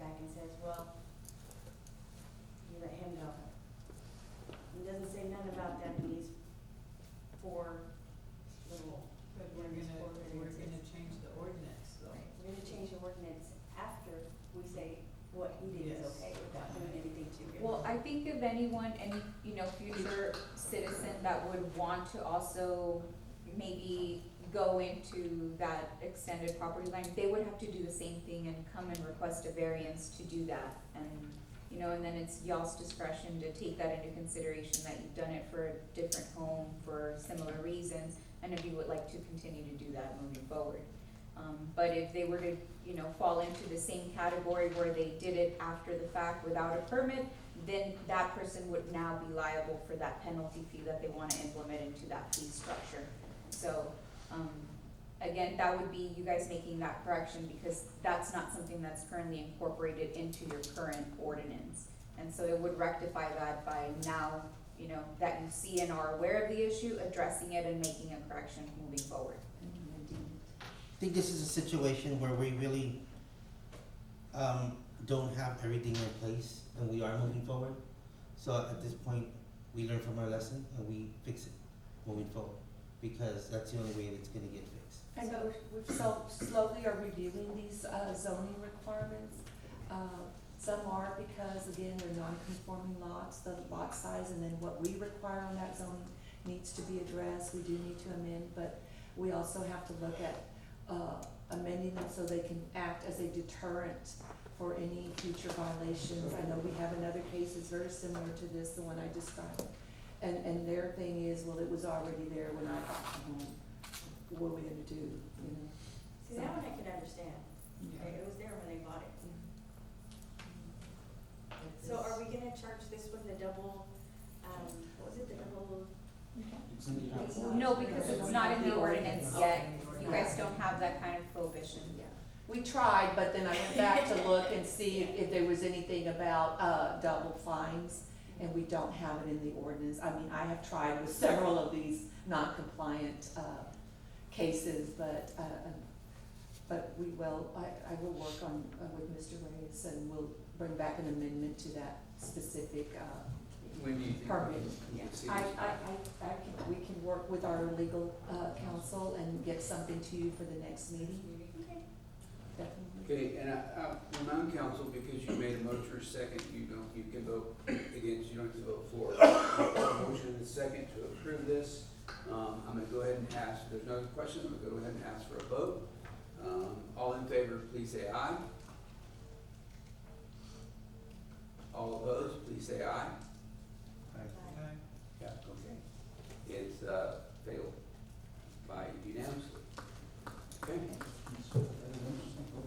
back and says, well, you let him go. It doesn't say nothing about that in these four little. But we're gonna change the ordinance though. Right, we're gonna change the ordinance after we say what he did is Yes. okay without doing anything to him. Well, I think of anyone, any, future citizen that would want to also maybe go into that extended property line, they would have to do the same thing and come and request a variance to do that. And then it's y'all's discretion to take that into consideration, that you've done it for a different home for similar reasons, and if you would like to continue to do that moving forward. But if they were to, fall into the same category where they did it after the fact without a permit, then that person would now be liable for that penalty fee that they wanna implement into that fee structure. So, again, that would be you guys making that correction, because that's not something that's currently incorporated into your current ordinance. And so it would rectify that by now, that you see and are aware of the issue, addressing it and making a correction moving forward. I think this is a situation where we really don't have everything in place and we are moving forward. So at this point, we learn from our lesson and we fix it moving forward, because that's the only way it's gonna get fixed. And we've slowly are reviewing these zoning requirements. Some are because, again, they're non-conforming lots, the lot size, and then what we require on that zoning needs to be addressed. We do need to amend, but we also have to look at amending them so they can act as a deterrent for any future violations. I know we have another cases very similar to this, the one I described. And their thing is, well, it was already there when I got home. What are we gonna do, See, that one I can understand. Yeah. Okay, it was there when they bought it. So are we gonna charge this one the double, what was it, the double? No, because it's not in the ordinance yet. You guys don't have that kind of prohibition. We tried, but then I went back to look and see if there was anything about, double fines, and we don't have it in the ordinance. I mean, I have tried with several of these non-compliant, cases, but we will, I will work on, with Mr. Reyes, and we'll bring back an amendment to that specific, When do you think? permit. we can see I this? we can work with our legal, counsel and get something to you for the next meeting, Okay. definitely. Okay, and remind council, because you made a motion for a second, you can vote against, you don't have to vote for. Motion and a second to approve this. I'm gonna go ahead and ask, if there's no other questions, I'm gonna go ahead and ask for a vote. All in favor, please say aye. All opposed, please say aye. Yeah, okay. It's, failed by unanimously. Okay? It's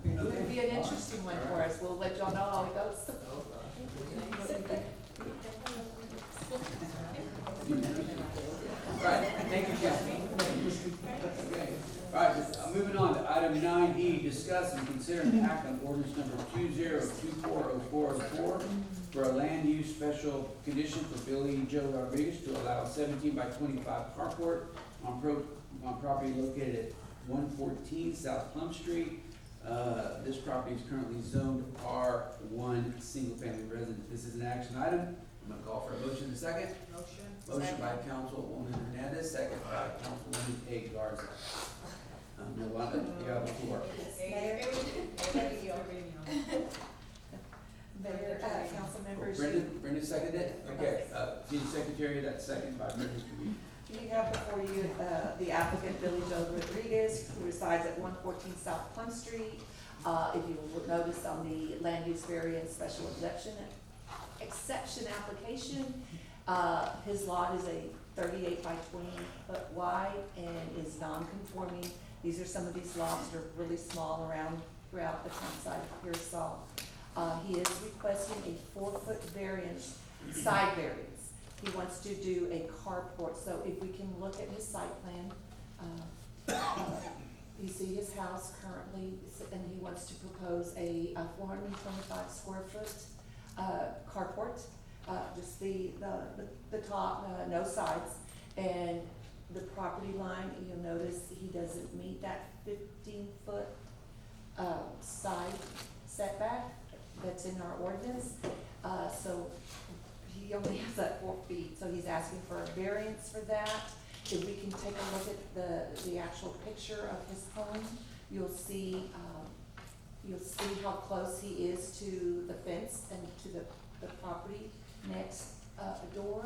gonna be an interesting one for us, we'll let y'all know how it goes. Right, thank you, Kathy. Okay, all right, moving on to item 9E, discuss and consider an act on ordinance number 20240404 for a land use special condition for Billy Joe Rodriguez to allow a 17 by 25 carport on property located at 114 South Plum Street. This property is currently zoned R1 single family residence. This is an action item. I'm gonna call for a motion in a second. Motion by Councilwoman Hernandez, second by Councilwoman A. Garza. Yolanda, you have the floor. Mayor, council members, Brenda seconded it? Okay, City Secretary, that's second by Brenda. you have before you, the applicant Billy Joe Rodriguez, who resides at 114 South Plum Street. If you will notice on the land use variance special exception application, his lot is a 38 by 20 foot wide and is non-conforming. These are some of these lots that are really small throughout the campsite of Pearsall. He is requesting a 4-foot variance, side variance. He wants to do a carport, so if we can look at his site plan, you see his house currently, and he wants to propose a 425 square foot carport, just the top, no sides, and the property line, you'll notice he doesn't meet that 15-foot side setback that in our ordinance. So he only has that 4 feet, so he's asking for a variance for that. If we can take a look at the actual picture of his home, you'll see how close he is to the fence and to the property next door.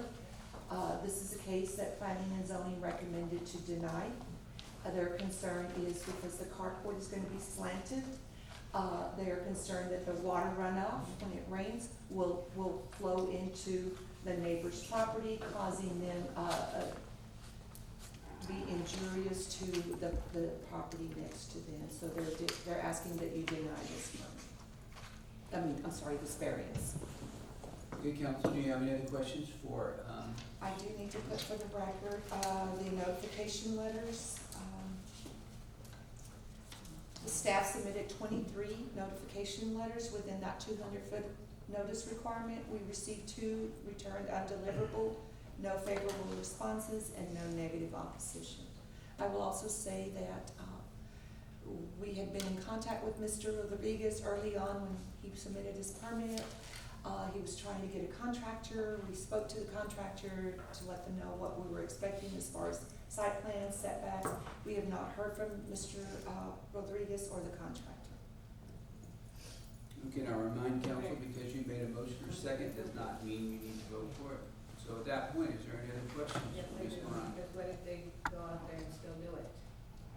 This is a case that planning and zoning recommended to deny. Their concern is because the carport is gonna be slanted. They're concerned that the water runoff, when it rains, will flow into the neighbor's property, causing them, be injurious to the property next to them. So they're asking that you deny this permit. This variance. Okay, council, do you have any other questions for, I do need to put for the record, the notification letters. The staff submitted 23 notification letters within that 200-foot notice requirement. We received 2 returned undeliverable, no favorable responses, and no negative opposition. I will also say that we had been in contact with Mr. Rodriguez early on when he submitted his permit. He was trying to get a contractor. We spoke to the contractor to let them know what we were expecting as far as site plans, setbacks. We have not heard from Mr. Rodriguez or the contractor. okay, now remind council, because you made a motion for second, does not mean you need to vote for it. So at that point, is there any other questions? Yes, I Ms. do, Moran? because what if they go out there and still do it?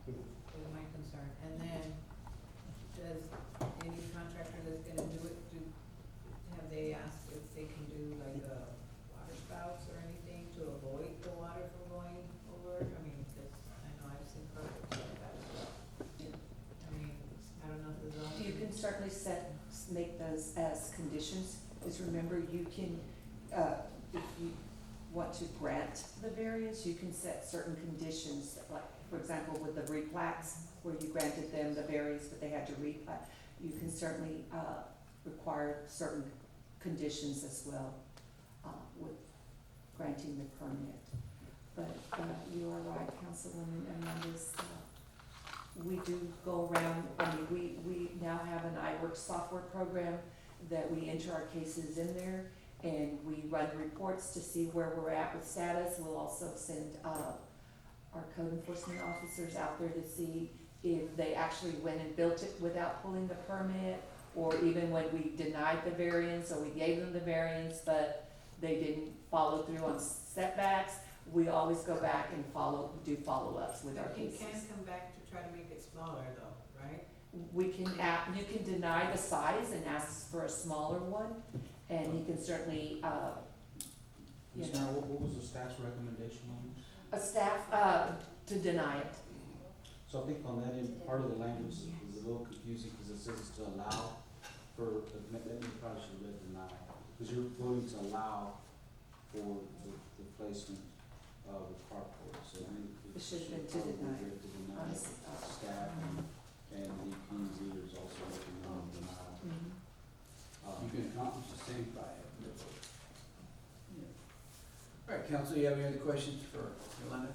Is my concern. And then, does any contractor that's gonna do it, have they asked if they can do like water spouts or anything to avoid the water from going over? I mean, because I know I've seen projects like that as well. I mean, I don't know if the zone. You can certainly make those as conditions. Just remember, you can, if you want to grant the variance, you can set certain conditions, like, for example, with the replats, where you granted them the variance, but they had to replat. You can certainly, require certain conditions as well, with granting the permit. But, you are right, Councilwoman Hernandez, we do go around, we now have an iWorks software program that we enter our cases in there, and we run reports to see where we're at with status. We'll also send, our code enforcement officers out there to see if they actually went and built it without pulling the permit, or even when we denied the variance, or we gave them the variance, but they didn't follow through on setbacks. We always go back and do follow-ups with our But you cases. can come back to try to make it smaller though, right? We can you can deny the size and ask for a smaller one, and he can certainly, Ms. Mayor, what was the staff's recommendation on this? a staff, to deny it. So I think on that end, part of the language is a little confusing, because it says it's to allow for, maybe you probably should have read deny, because you're voting to allow for the placement of the carport, so I think It should have been to probably deny. good to deny. Honestly, Staff and the EP's leaders also looking on denial. You can accomplish the same by no vote. All right, council, you have any other questions for Yolanda?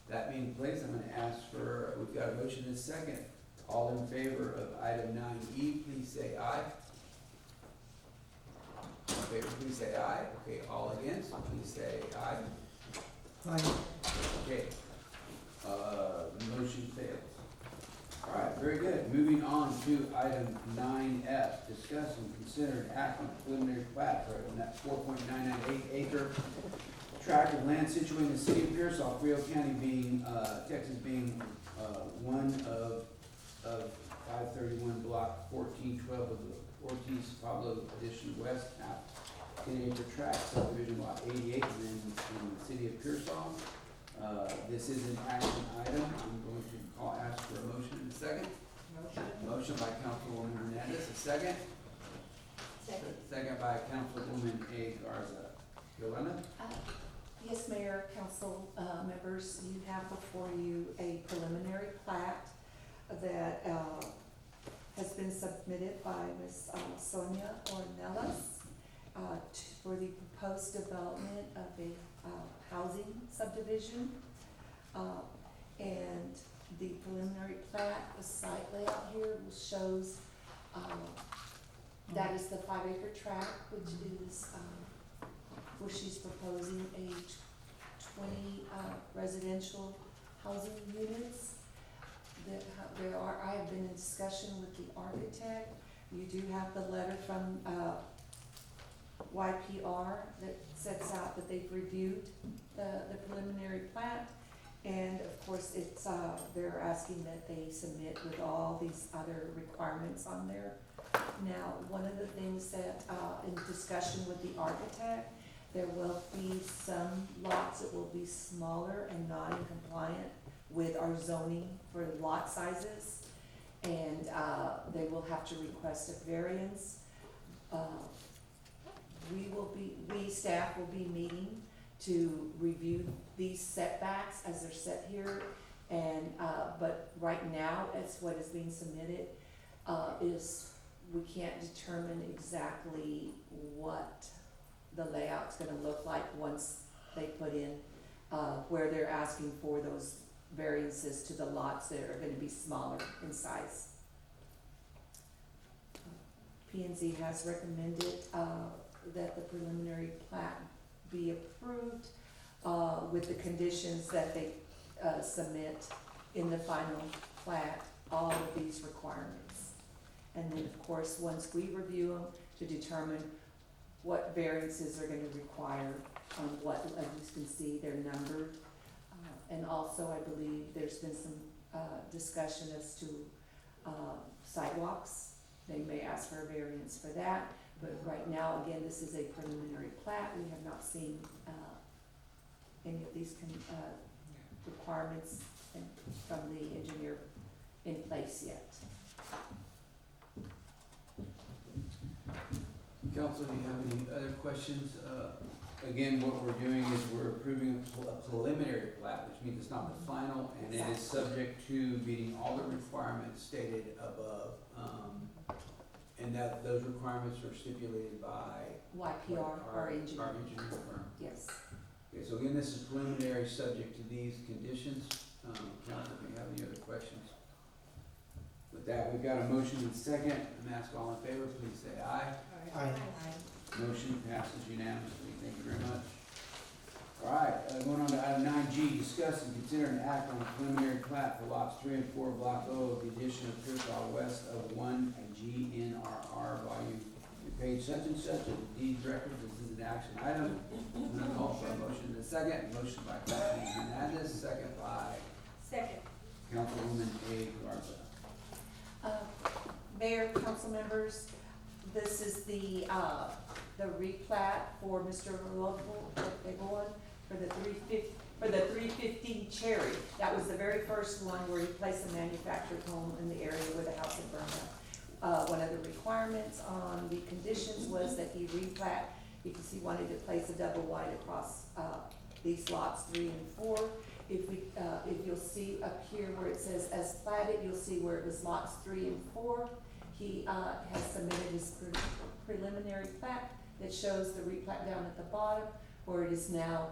That being the case, I'm gonna ask for, we've got a motion and a second. All in favor of item 9E, please say aye. All in favor, please say aye. Okay, all against, please say aye. Okay, motion fails. All right, very good. Moving on to item 9F, discuss and consider an act on preliminary plat for that 4.998 acre tract of land situated in the city of Pearsall, Frio County being, Texas being, one of 531 block 1412 of the Ortiz Pablo Edition West half 10-acre tract subdivision lot 88 in the city of Pearsall. This is an action item. I'm going to ask for a motion in a second. Motion by Councilwoman Hernandez, a second. Second by Councilwoman A. Garza. Yolanda? Yes, Mayor, council, members, you have before you a preliminary plat that, has been submitted by Ms. Sonia Ornelas, for the proposed development of a, housing subdivision. And the preliminary plat, the site layout here shows, That is the 5-acre tract, which is, where she's proposing a 20, residential housing units. I have been in discussion with the architect. You do have the letter from, YPR that sets out that they've reviewed the preliminary plat. And of course, it's, they're asking that they submit with all these other requirements on there. Now, one of the things that, in discussion with the architect, there will be some lots that will be smaller and not in compliant with our zoning for lot sizes. And, they will have to request a variance. We staff will be meeting to review these setbacks as they're set here. And, but right now, as what is being submitted, is we can't determine exactly what the layout's gonna look like once they put in, where they're asking for those variances to the lots that are gonna be smaller in size. P and Z has recommended, that the preliminary plat be approved, with the conditions that they, submit in the final plat, all of these requirements. And then, of course, once we review them, to determine what variances are gonna require on what, as you can see, they're numbered. And also, I believe there's been some, discussion as to, sidewalks. They may ask for a variance for that, but right now, again, this is a preliminary plat. We have not seen, any of these requirements from the engineer in place yet. Council, do you have any other questions? Again, what we're doing is we're approving a preliminary plat, which means it's not the final, and it is subject to meeting all the requirements stated above. And that those requirements are stipulated by YPR, our engineer, our engineering firm. yes. Okay, so again, this is preliminary, subject to these conditions. Council, do you have any other questions? With that, we've got a motion and second, and ask all in favor, please say aye. Aye. Motion passes unanimously, thank you very much. All right, going on to item 9G, discuss and consider an act on a preliminary plat for lots 3 and 4, block O, of the addition of Pearsall West of 1 GNRR, volume, page such and such, of the deed record. This is an action item. I'm gonna call for a motion in a second. Motion by Councilman Hernandez, second by Second. Councilwoman A. Garza. Mayor, council members, this is the replat for Mr. Legoan for the 315 Cherry. That was the very first one where he placed a manufactured home in the area where the house had burned up. One of the requirements on the conditions was that he replat, because he wanted to place a double wide across, these lots 3 and 4. If you'll see up here where it says as platted, you'll see where it was lots 3 and 4. He, has submitted his preliminary plat that shows the replat down at the bottom, where it is now,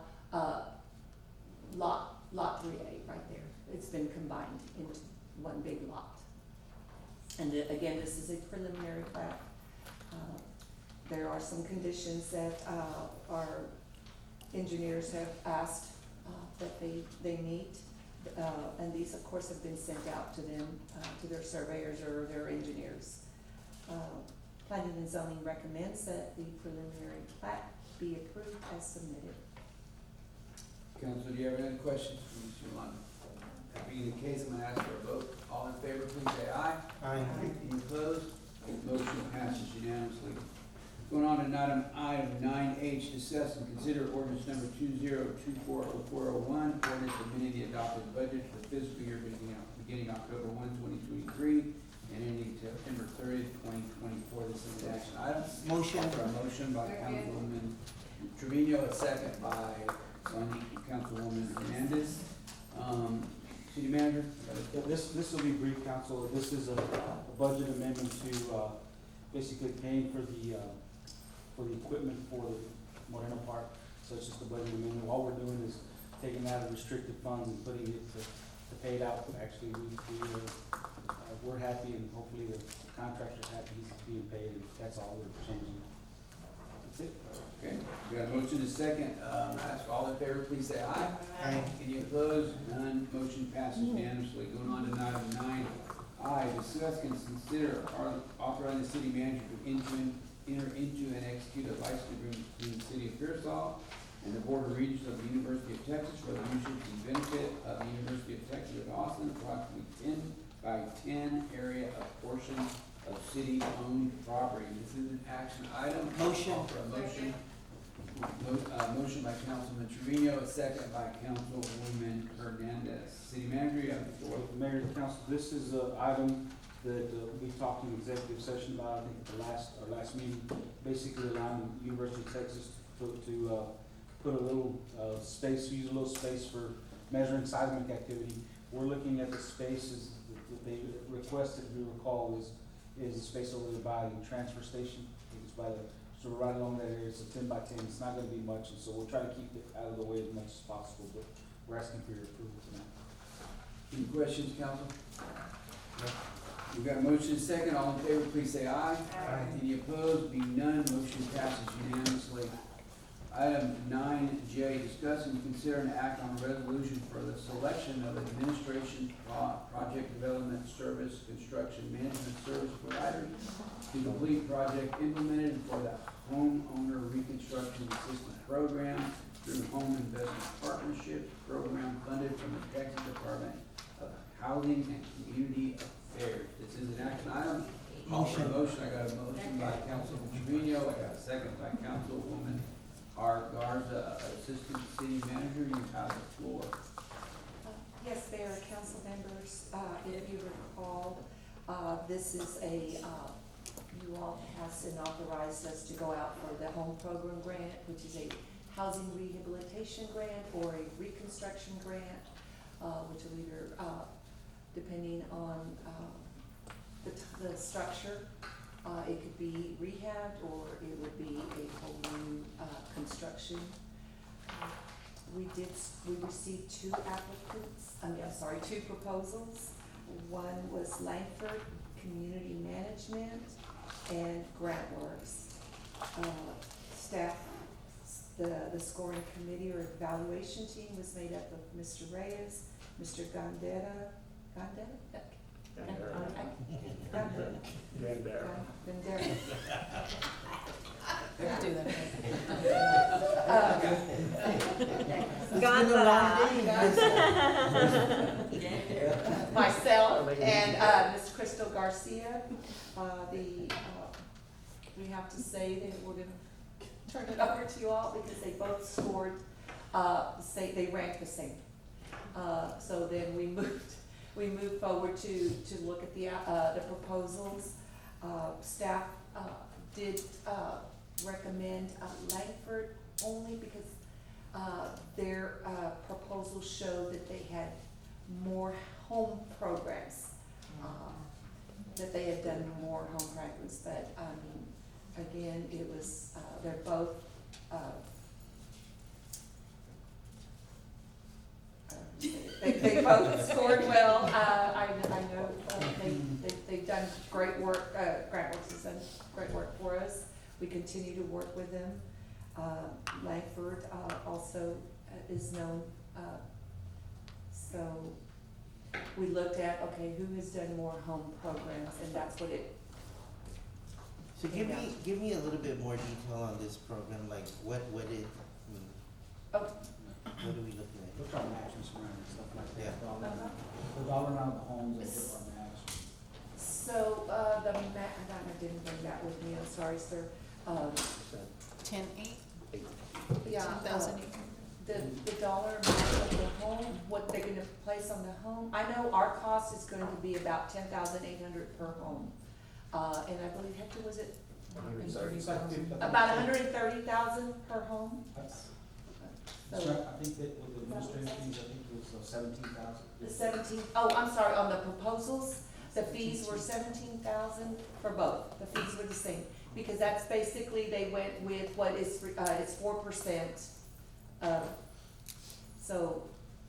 lot 3A right there. It's been combined into one big lot. And again, this is a preliminary plat. There are some conditions that, our engineers have asked, that they meet. And these, of course, have been sent out to them, to their surveyors or their engineers. Planning and zoning recommends that the preliminary plat be approved as submitted. Council, do you have any questions for Ms. Yolanda? That being the case, I'm gonna ask for a vote. All in favor, please say aye. Aye. Any opposed? Motion passes unanimously. Going on to item 9H, discuss and consider ordinance number 20240401, ordinance amending the adopted budget for the fiscal year beginning October 1, 2023, and ending September 30th, 2024. This is an action item. Motion. For a motion by Councilwoman Trevino, a second by Councilwoman Hernandez. City Manager? This will be brief, council. This is a budget amendment to, basically paying for the equipment for the Moreno Park. So it's just a budget amendment. All we're doing is taking out of restricted funds and putting it to pay it out. Actually, we're having happy and hopefully the contractor's happy, he's being paid, and that's all we're changing. That's it. Okay, we got a motion and a second, ask all in favor, please say aye. Aye. Any opposed? None, motion passes unanimously. Going on to item 9I, discuss and consider authorizing the city manager to enter into and execute a license agreement between the city of Pearsall and the Board of Regents of the University of Texas for the use and benefit of the University of Texas at Austin, approximately 10 by 10 area of portion of city-owned property. This is an action item. Motion. Call for a motion. Motion by Councilman Trevino, a second by Councilwoman Hernandez. City Manager, you have the floor. Mayor and council, this is an item that we talked in executive session about, I think at our last meeting, basically allowing the University of Texas to put a little space, use a little space for measuring seismic activity. We're looking at the spaces that they requested, if you recall, is the space over there by the transfer station. It's by the, so right along that area, it's a 10 by 10, it's not gonna be much, and so we'll try to keep it out of the way as much as possible, but we're asking for your approval tonight. Any questions, council? We've got a motion and second. All in favor, please say aye. Aye. Any opposed? Being none, motion passes unanimously. Item 9J, discuss and consider an act on a resolution for the selection of administration project development service construction management service provider to complete project implemented for the homeowner reconstruction assistance program through Home Investment Partnership Program funded from the Texas Department of Housing and Community Affairs. This is an action item. Call for a motion. I got a motion by Councilman Trevino. I got a second by Councilwoman R. Garza, Assistant City Manager. You have the floor. Yes, Mayor, council members, if you recall, this is you all passed and authorized us to go out for the home program grant, which is a housing rehabilitation grant or a reconstruction grant, which will either, depending on the structure, it could be rehabbed or it would be a whole new construction. We received two proposals. One was Langford Community Management and GrantWorks. Staff, the scoring committee or evaluation team was made up of Mr. Reyes, Mr. Gandera. Myself and Ms. Crystal Garcia. We have to say that we're gonna turn it over to you all because they both scored, they ranked the same. So then we moved forward to look at the proposals. Staff did recommend Langford only because their proposals showed that they had more home programs, that they had done more home programs, but again, it was, they're both, they both scored well. I know they've done great work. GrantWorks has done great work for us. We continue to work with them. Langford also is known. So we looked at, okay, who has done more home programs, and that's what it. So give me a little bit more detail on this program, like what it, Oh. what are we looking at? Look at matches around and stuff like that. Yeah. The dollar amount of the homes that get our match. So, I didn't bring that with me, I'm sorry, sir. 10-8? Yeah, 10,000. the dollar amount of the home, what they're gonna place on the home, I know our cost is going to be about 10,800 per home. And I believe, Hector, was it about 130,000 per home? I think that with the administrative fees, I think it was 17,000. The 17, I'm sorry, on the proposals, the fees were 17,000 for both, the fees were the same. Because that's basically, they went with what is, it's 4%, so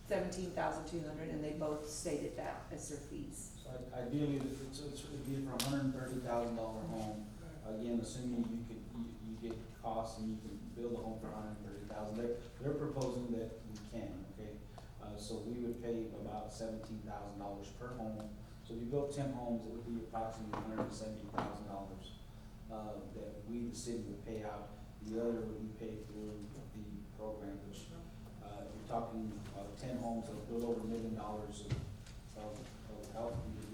17,200, and they both stated that as their fees. So Ideally, it'd be for $130,000 home. Again, assuming you get costs and you can build a home for $130,000. They're proposing that we can, okay? So we would pay about $17,000 per home. So if you built 10 homes, it would be approximately $170,000 that we, the city, would pay out. The other would be paid through the program, which, you're talking, 10 homes, a little over $1 million of